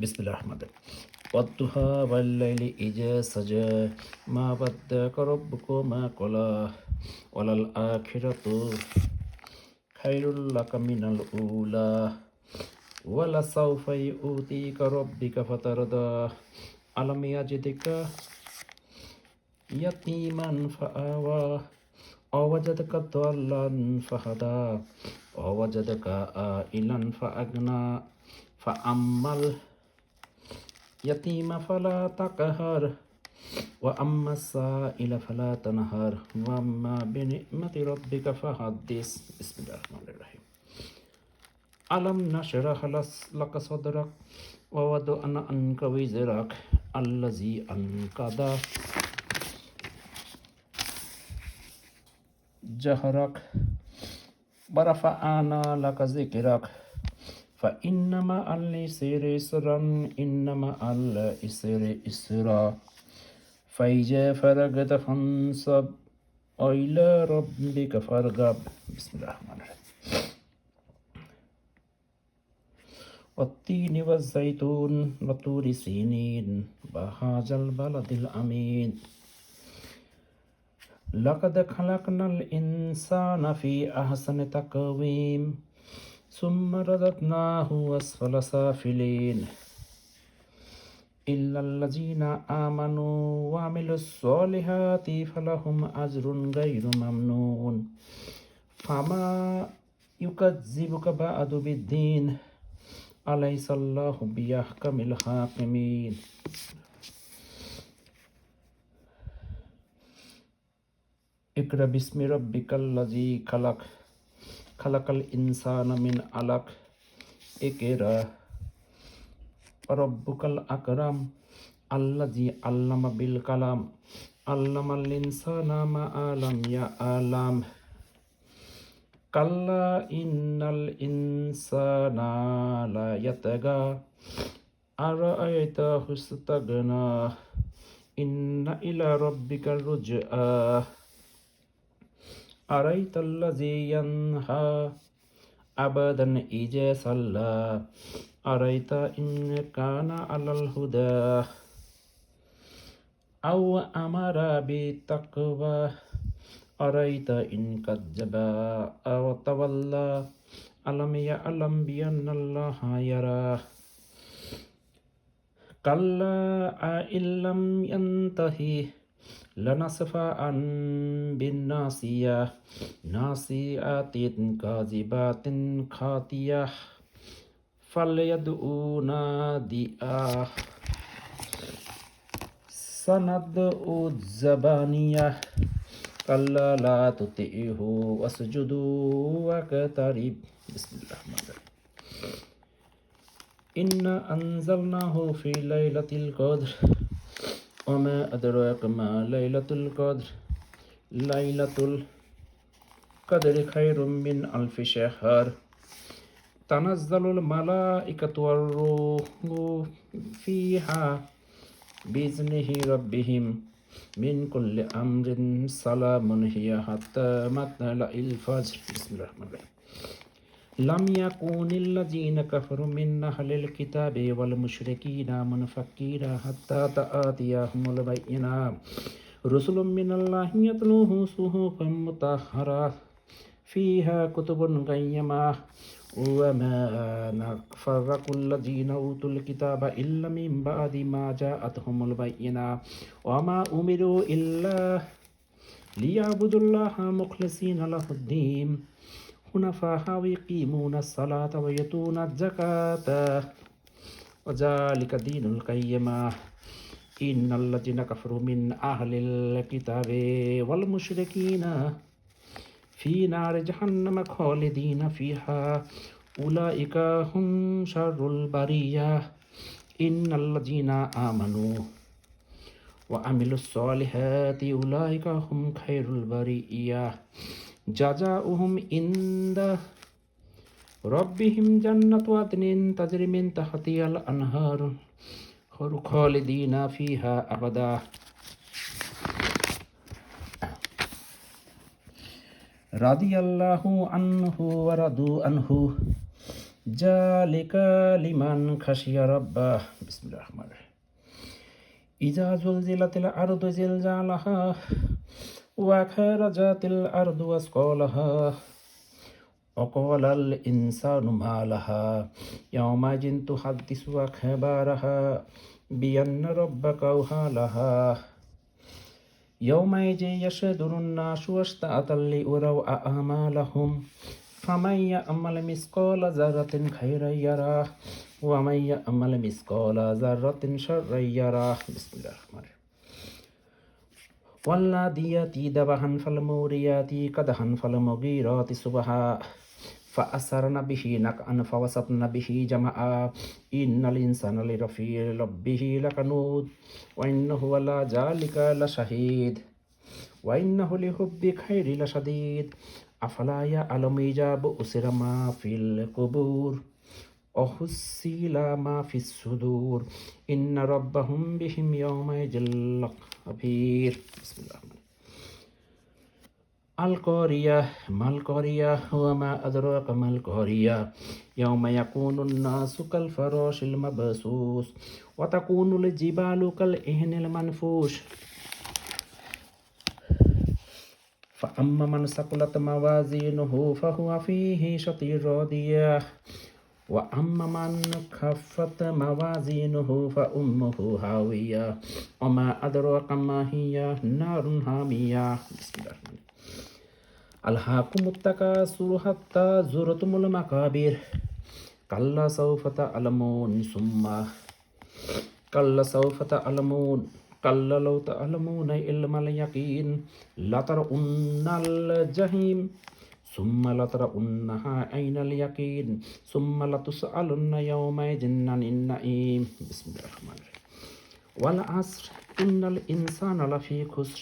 বিসমিল্লাহির রহমানির রহিম। ওয়াদ-দুহা ওয়াল-লাইলি ইযা সাজা মা ওয়াদ্দাকা রাব্বুকা মা ক্বালা ওয়ালাল আখিরাতু খায়রুল লাকা মিনাল উলা ওয়ালাসাউফা ইউতিকা রাব্বুকা ফাতারদা আলাম ইয়াজিদকা ইয়াতীমান ফাআওয়া ওয়াজাদাকা দাল্লান ফাহাদা ওয়াজাদাকা আইলান ফাআগনা ফাআম্মাল ইয়াতীমা ফালা তাকহার ওয়া আম্মাস সাইলা ফালা তানহার ওয়া আম্মা বিনি'মাতি রাব্বিকা ফাহাদ্দিস। বিসমিল্লাহির রহমানির রহিম। আলাম নাশরাহ লাকা সাদরাক ওয়া ওয়াদa'না আনকা ওয়িজরাক আল্লাযী আনকাদা জাহরাক ওয়া রাফা'না লাকা যিকরাক فإن مع العسر يسرا إن مع العسر يسرا فإذا فرغت فانصب وإلى ربك فارغب. بسم الله الرحمن الرحيم. والتين والزيتون وطور سينين وهذا البلد الأمين لقد خلقنا الإنسان في أحسن تقويم ثم رددناه أسفل سافلين إلا الذين آمنوا وعملوا الصالحات فلهم أجر غير ممنون فما يكذبك بعد بالدين أليس الله بأحكم الحاكمين. اقرأ باسم ربك الذي خلق খালাকাল ইনসানা মিন আলাক ইকরা রাব্বুকাল আকরাম আল্লাযী আল্লামা বিল কালাম আল্লামাল ইনসানা মা আলাম ইয়ালাম কাল্লা ইন্নাল ইনসানা লা ইয়াতাগা আরাআইতাহু ইস্তাগনা ইন্না ইলা রাব্বিকার রুজআ আরাইতাল্লাযী ইয়ানহা আবাদান ইযা সাল্লা আরাইতা ইন কানা আলাল হুদা আও আমারা বিতাকওয়া আরাইতা ইন কাযযাবা আও তাওয়াল্লা আলাম ইয়ালাম বিআন্নাল্লাহা ইয়ারা কাল্লা ইল্লাম ইয়ানতাহি লানাসফাআন বিন্নাসিয়া নাসিআতিন কাযিবাতিন খাতিয়াহ ফালইয়াদউ নাদিআহ সানাদউ যাবানিয়াহ কাল্লা লা তুতিহু ওয়াসজুদু ওয়াকতারিব। বিসমিল্লাহির রহমানির রহিম। ইন্না আনজালনাহু ফি লাইলাতিল কদর وما أدراك ما ليلة القدر ليلة القدر خير من ألف شهر تنزل الملائكة والروح فيها بإذنه ربهم من كل أمر سلام هي حتى مطلع الفجر. بسم الله الرحمن الرحيم. لم يكن الذين كفروا من أهل الكتاب والمشركين منفكين حتى تأتيهم البينة رسل من الله يتلوه صحفا مطهرة فيها كتب قيمة وما نفرق الذين أوتوا الكتاب إلا من بعد ما جاءتهم البينة وما أمروا إلا ليعبدوا الله مخلصين له الدين حنفاء ويقيمون الصلاة ويؤتون الزكاة وذلك دين القيمة إن الذين كفروا من أهل الكتاب والمشركين في نار جهنم خالدين فيها أولئك هم شر البرية إن الذين آمنوا وعملوا الصالحات أولئك هم خير البرية জাযাউহুম ইনদা রাব্বিহিম জান্নাতু আদনিন তাজরি মিন তাহতিহাল আনহার খালিদিনা ফিহা আবাদা। রাদিয়াল্লাহু আনহু ওয়া রাদু আনহু জালিকা লিমান খাশিয়া রাব্বাহ। বিসমিল্লাহির রহমানির রহিম। ইজা জুলজিলাতিল আরদু জিলজালাহা ওয়া খারাজাতিল আরদু আসকালাহা ওয়াকালাল ইনসানু মা লাহা ইয়াওমাইযিন তুহাদ্দিসু আখবারাহা বিআন্না রাব্বাকা আওহালাহা ইয়াওমাইযিন ইয়াশহাদুন নাসু আশতাআতাল লিউরাউ আ'মালাহুম ফামান ইয়া'মাল মিসকালা যাররাতিন খায়রান ইয়ারাহ ওয়া মান ইয়া'মাল মিসকালা যাররাতিন শাররান ইয়ারাহ। বিসমিল্লাহির রহমানির রহিম। ওয়াল্লাযিয়াতি দাবাহান ফালমুরিয়াতি কাদহান ফালমুগীরাতি সুবহা ফাআসারনা বিহি নাকআন ফাওয়াসাতনা বিহি জামাআ ইন্নাল ইনসানা লিরাব্বিহি লাকানুদ ওয়া ইন্নাহু আলা যালিকা লাশাহীদ ওয়া ইন্নাহু লিহুব্বি খাইরি লাশাদীদ আফালা ইয়া'লামু ইযা বু'সিরা মা ফিল কুবুর অহুসিলা মা ফিস সুদূর ইন্না রাব্বাহুম বিহিম ইয়াওমাইযিল লাখাবীর। বিসমিল্লাহির রহমানির রহিম। আল কারিয়াহ মাল কারিয়াহ ওয়া মা আদরাকা মাল কারিয়াহ ইয়াওমা ইয়াকুনুন নাসু কাল ফারাশিল মাবসুস ওয়া তাকুনুল জিবালু কাল ইহনিল মানফুশ فأما من ثقلت موازينه فهو في عيشة راضية وأما من خفت موازينه فأمه هاوية وما أدراك ما هي نار حامية. بسم الله الرحمن الرحيم. ألهاكم التكاثر حتى زرتم المقابر كلا سوف تعلمون ثم كلا سوف تعلمون كلا لو تعلمون علم اليقين لترون الجحيم ثم لترونها عين اليقين ثم لتسألن يومئذ عن النعيم. بسم الله الرحمن الرحيم. والعصر إن الإنسان لفي خسر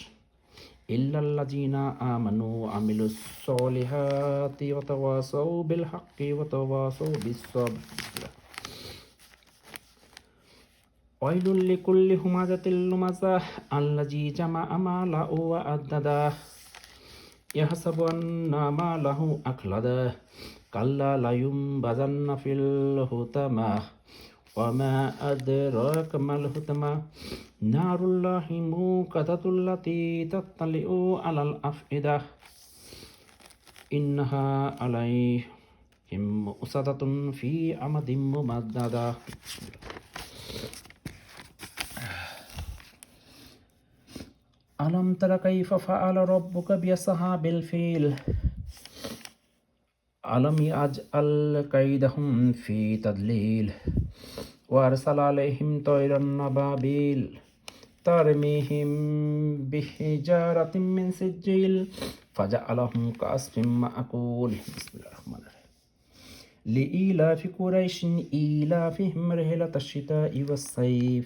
إلا الذين آمنوا وعملوا الصالحات وتواصوا بالحق وتواصوا بالصبر. ويل لكل همزة لمزة الذي جمع ماله وعدده يحسب أن ماله أخلده كلا لينبذن في الحطمة وما أدراك ما الحطمة نار الله الموقدة التي تطلع على الأفئدة إنها عليهم مؤصدة في أمد ممددة. ألم تر كيف فعل ربك بأصحاب الفيل ألم يجعل كيدهم في تضليل وأرسل عليهم طيرا أبابيل ترميهم بحجارة من سجيل فجعلهم كعصف مأكول. بسم الله الرحمن الرحيم. لإيلاف قريش إيلافهم رحلة الشتاء والصيف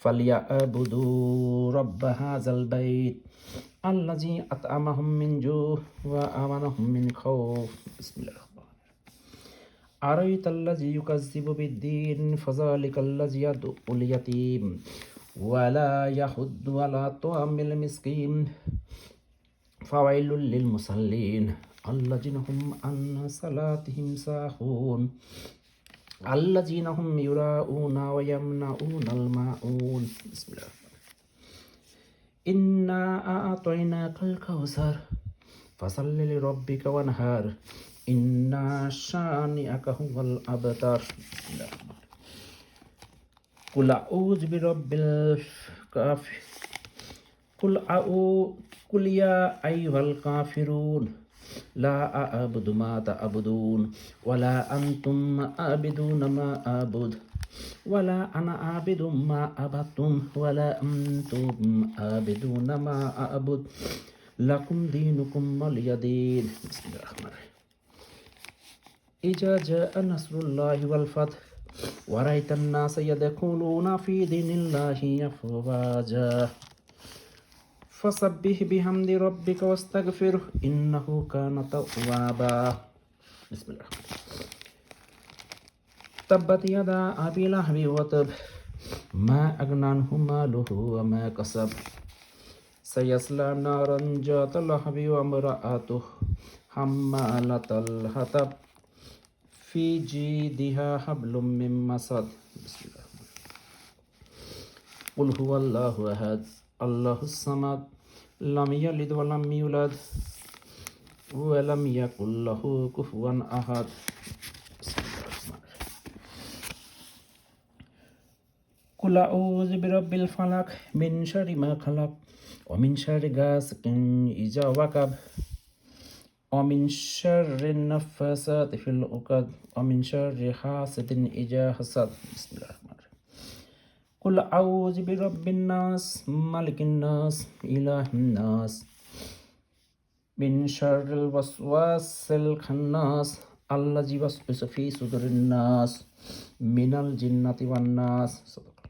فليعبدوا رب هذا البيت الذي أطعمهم من جوع وآمنهم من خوف. بسم الله الرحمن الرحيم. أرأيت الذي يكذب بالدين فذلك الذي يدعو اليتيم ولا يحض على طعام المسكين فويل للمصلين الذين هم عن صلاتهم ساهون الذين هم يراءون ويمنعون الماعون. بسم الله الرحمن الرحيم. إنا أعطيناك الكوثر فصل لربك وانهار إنا شانئك هو الأبتر. بسم الله الرحمن الرحيم. قل أعوذ برب قل يا أيها الكافرون لا أعبد ما تعبدون ولا أنتم عابدون ما أعبد ولا أنا عابد ما عبدتم ولا أنتم عابدون ما أعبد لكم دينكم ولي دين. بسم الله الرحمن الرحيم. إذا جاء نصر الله والفتح ورأيت الناس يدخلون في دين الله أفواجا فسبح بحمد ربك واستغفره إنه كان توابا. بسم الله الرحمن الرحيم. تبت يدا أبي لهب وتب ما أغنى عنه ماله وما كسب سيصلى نارا ذات لهب وامرأته حمالة الحطب في جيدها حبل من مسد بسم الله قل هو الله أحد الله الصمد لم يلد ولم يولد ولم يكن له كفوا أحد قل أعوذ برب الفلق من شر ما خلق ومن شر غاسق إذا وقب ومن شر النفاثات في العقد ومن شر حاسد إذا حسد بسم الله الرحمن الرحيم قل أعوذ برب الناس ملك الناس إله الناس من شر الوسواس الخناس الذي يوسوس في صدور الناس من الجنة والناس